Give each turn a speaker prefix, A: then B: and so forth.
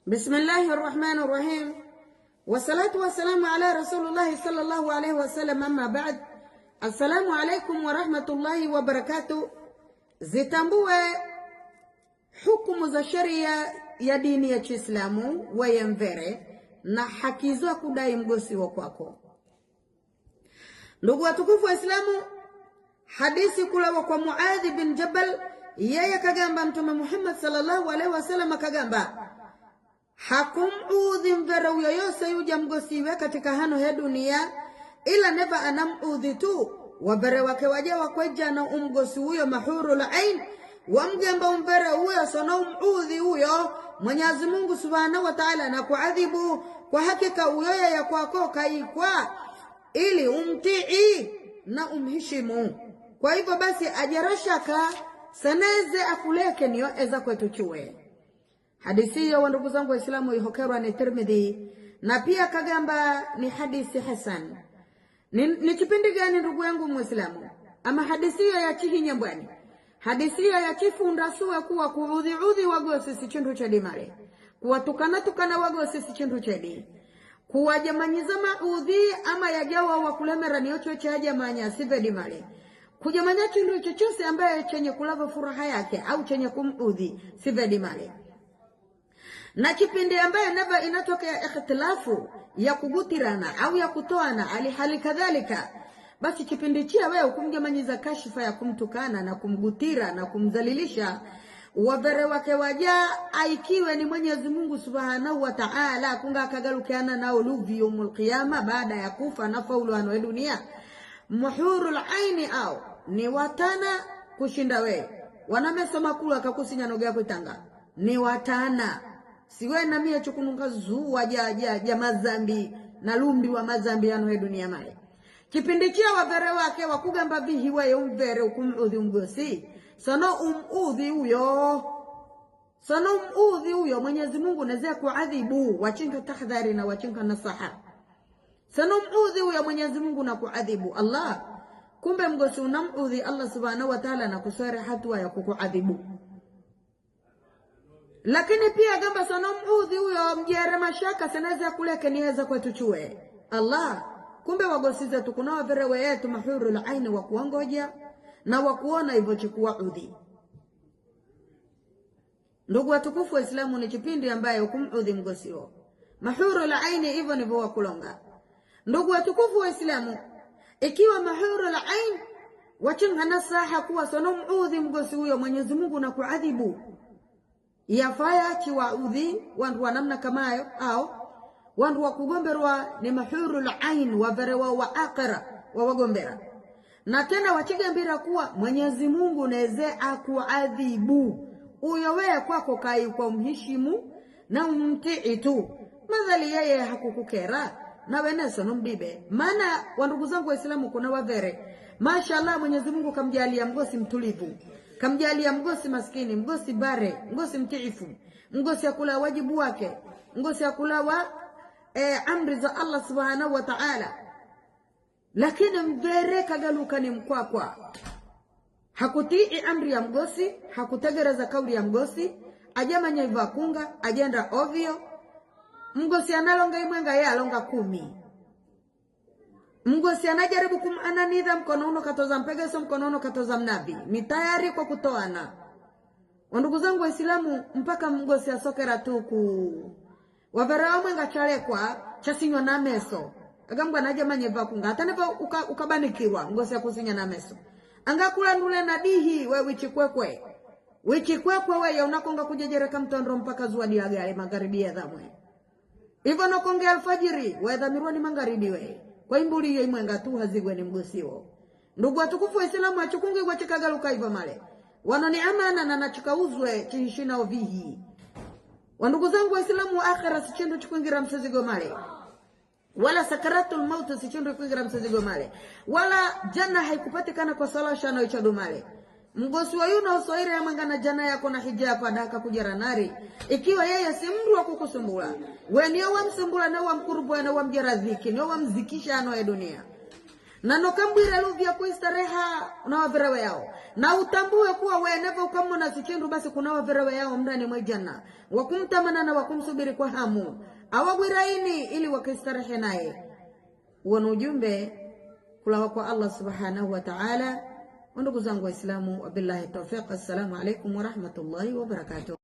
A: بسم الله الرحمن الرحيم والصلاة والسلام على رسول الله صلى الله عليه وسلم. أما بعد, السلام عليكم ورحمة الله وبركاته. Zitambue hukumu za sheria ya dini ya Kiislamu wayemvere na haki za kudai mgosi wa kwako. Ndugu watukufu wa Islamu, hadithi kulawa kwa Muadh bin Jabal, yeye kagamba Mtume Muhammad sallallahu alaihi wasallam kagamba hakumudhi mvere yoyose yuja mgosiwe katika hano ya dunia ila neva anamudhi tu wabere wake waja wakweja na umgosi huyo mahurul ain wamjamba mvere huyo sana umudhi huyo Mwenyezi Mungu Subhanahu wa Ta'ala na kuadhibu kwa hakika huyo ya kwako kaikwa ili umtii na umheshimu. Kwa hivyo basi ajarashaka saneze akuleke niyo eza kwetu chue. Hadithi hiyo wa ndugu zangu Waislamu ihokerwa ni Tirmidhi na pia kagamba ni hadithi hasan. Ni kipindi gani ndugu yangu Muislamu? Ama hadithi hiyo ya chihi nyambwani. Hadithi hiyo ya chifunda suwe kuwa kuudhi wagosi si chindu chedi male. Kuwatukana wagosi si chindu chedi. Kuwajamanyiza maudhi ama yajawa wakulemera ni ocho chaja manya sivedi male. Kujamanya chindu chochose ambaye chenye kulava furaha yake au chenye kumudhi sivedi male. Na kipindi ambaye naba inatokea ikhtilafu ya kugutirana au ya kutoana hali kadhalika, basi kipindi chia wewe kumjamanyiza kashifa ya kumtukana na kumgutira na kumdhalilisha wabere wake waja aikiwe ni Mwenyezi Mungu Subhanahu wa Ta'ala kunga kagalukiana na uluvi yawmul qiyama baada ya kufa na faulu wa dunia muhurul aini au ni watana kushinda we wanamesoma kula kakusinya noge yako itanga ni watana siwe na mie chukununga zuwa ja mazambi na lumbi wa mazambi yano dunia male. Kipindi chia wabere wake wakugamba bihi wa umvere ukumudhi umgosi sana umudhi huyo Mwenyezi Mungu nazea kuadhibu wachinga tahdhari na wachinga nasaha. Sana umudhi huyo Mwenyezi Mungu na kuadhibu Allah. Kumbe mgosi unamudhi Allah Subhanahu wa Ta'ala na kuswere hatua ya kukuadhibu. Lakini pia gamba sana umudhi huyo mjere mashaka sanaweza kuleke niweza kwa tuchue Allah. Kumbe wagosize tukuna wabere wetu mahurul aini wa kuangoja na wakuona hivyo chukua udhi. Ndugu watukufu wa Islamu, ni kipindi ambaye kumudhi mgosio mahurul aini hivyo ndivyo wakulonga. Ndugu watukufu wa Islamu, ikiwa mahurul aini wachinga nasaha kuwa sana umudhi mgosi huyo Mwenyezi Mungu na kuadhibu yafaya chiwa udhi wandu wa namna kamayo au wandu wa kugomberwa ni mahurul ain waverewa wa akira wa wagombera na tena wachigambira kuwa Mwenyezi Mungu neze akuadhibu uyo wewe kwako kai kwa mheshimu na umtii tu madhali yeye hakukukera na weneso numbibe. Maana wandugu zangu Waislamu kuna wavere mashallah Mwenyezi Mungu kamjalia mgosi mtulivu, kamjalia mgosi maskini, mgosi bare, mgosi mtiifu, mgosi akula wajibu wake, mgosi akula wa amri za Allah Subhanahu wa Ta'ala. Lakini mvere kagaluka ni mkwakwa, hakutii amri ya mgosi, hakutegereza kauli ya mgosi, ajamanya ivakunga, ajenda ovyo. Mgosi analonga imwenga ya alonga 10. Mgosi anajaribu kumananidha mkono katoza mpegeso mkono katoza mnabi. Ni tayari kwa kutoana. Wandugu zangu Waislamu, mpaka mgosi asokera tuku wavera mwenga chalekwa chasinywa na meso. Agambwa najamanye vakunga hata nepa ukabanikiwa mgosi akusinya na meso. Angakula ndule nadihi we wichikwekwe we ya unakonga kujejereka mtondro mpaka zuwa diagale magharibi ya dhamwe. Hivyo nakonge alfajiri we dhamirwa ni magharibi we. Kwa imbuli ya imwenga tu hazigwe ni mgosiwo. Ndugu watukufu wa Islamu achukungi kwa chikagaluka hivyo male. Wanani amana na nachikauzwe chihishina ovihi. Wandugu zangu wa Islamu akhira si chindu chukungira msazigo male. Wala sakaratul mautu si chindu chukungira msazigo male. Wala jana haikupatikana kwa sala shana ichadu male. Mgosi wa yuna usoire ya mangana jana yako na hija kwa daka kujara nari. Ikiwa yeye si mru wa kukusumbula. We niyo wa msumbula na wa mkurubu na wa mjaraziki. Niyo wa mzikisha ano ya dunia. na nokambwira luvya kuistareha na waverewe yao, na utambue kuwa weneva ukamu na sikindu basi kuna waverewe yao mndani mwa janna wakumtamana na wakumsubiri kwa hamu awagwiraini ili wakistarehe naye. Wana ujumbe kula kwa Allah subhanahu wa ta'ala. Ndugu zangu waislamu, wabillahi tawfiq. Assalamu alaikum wa rahmatullahi wa barakatuh.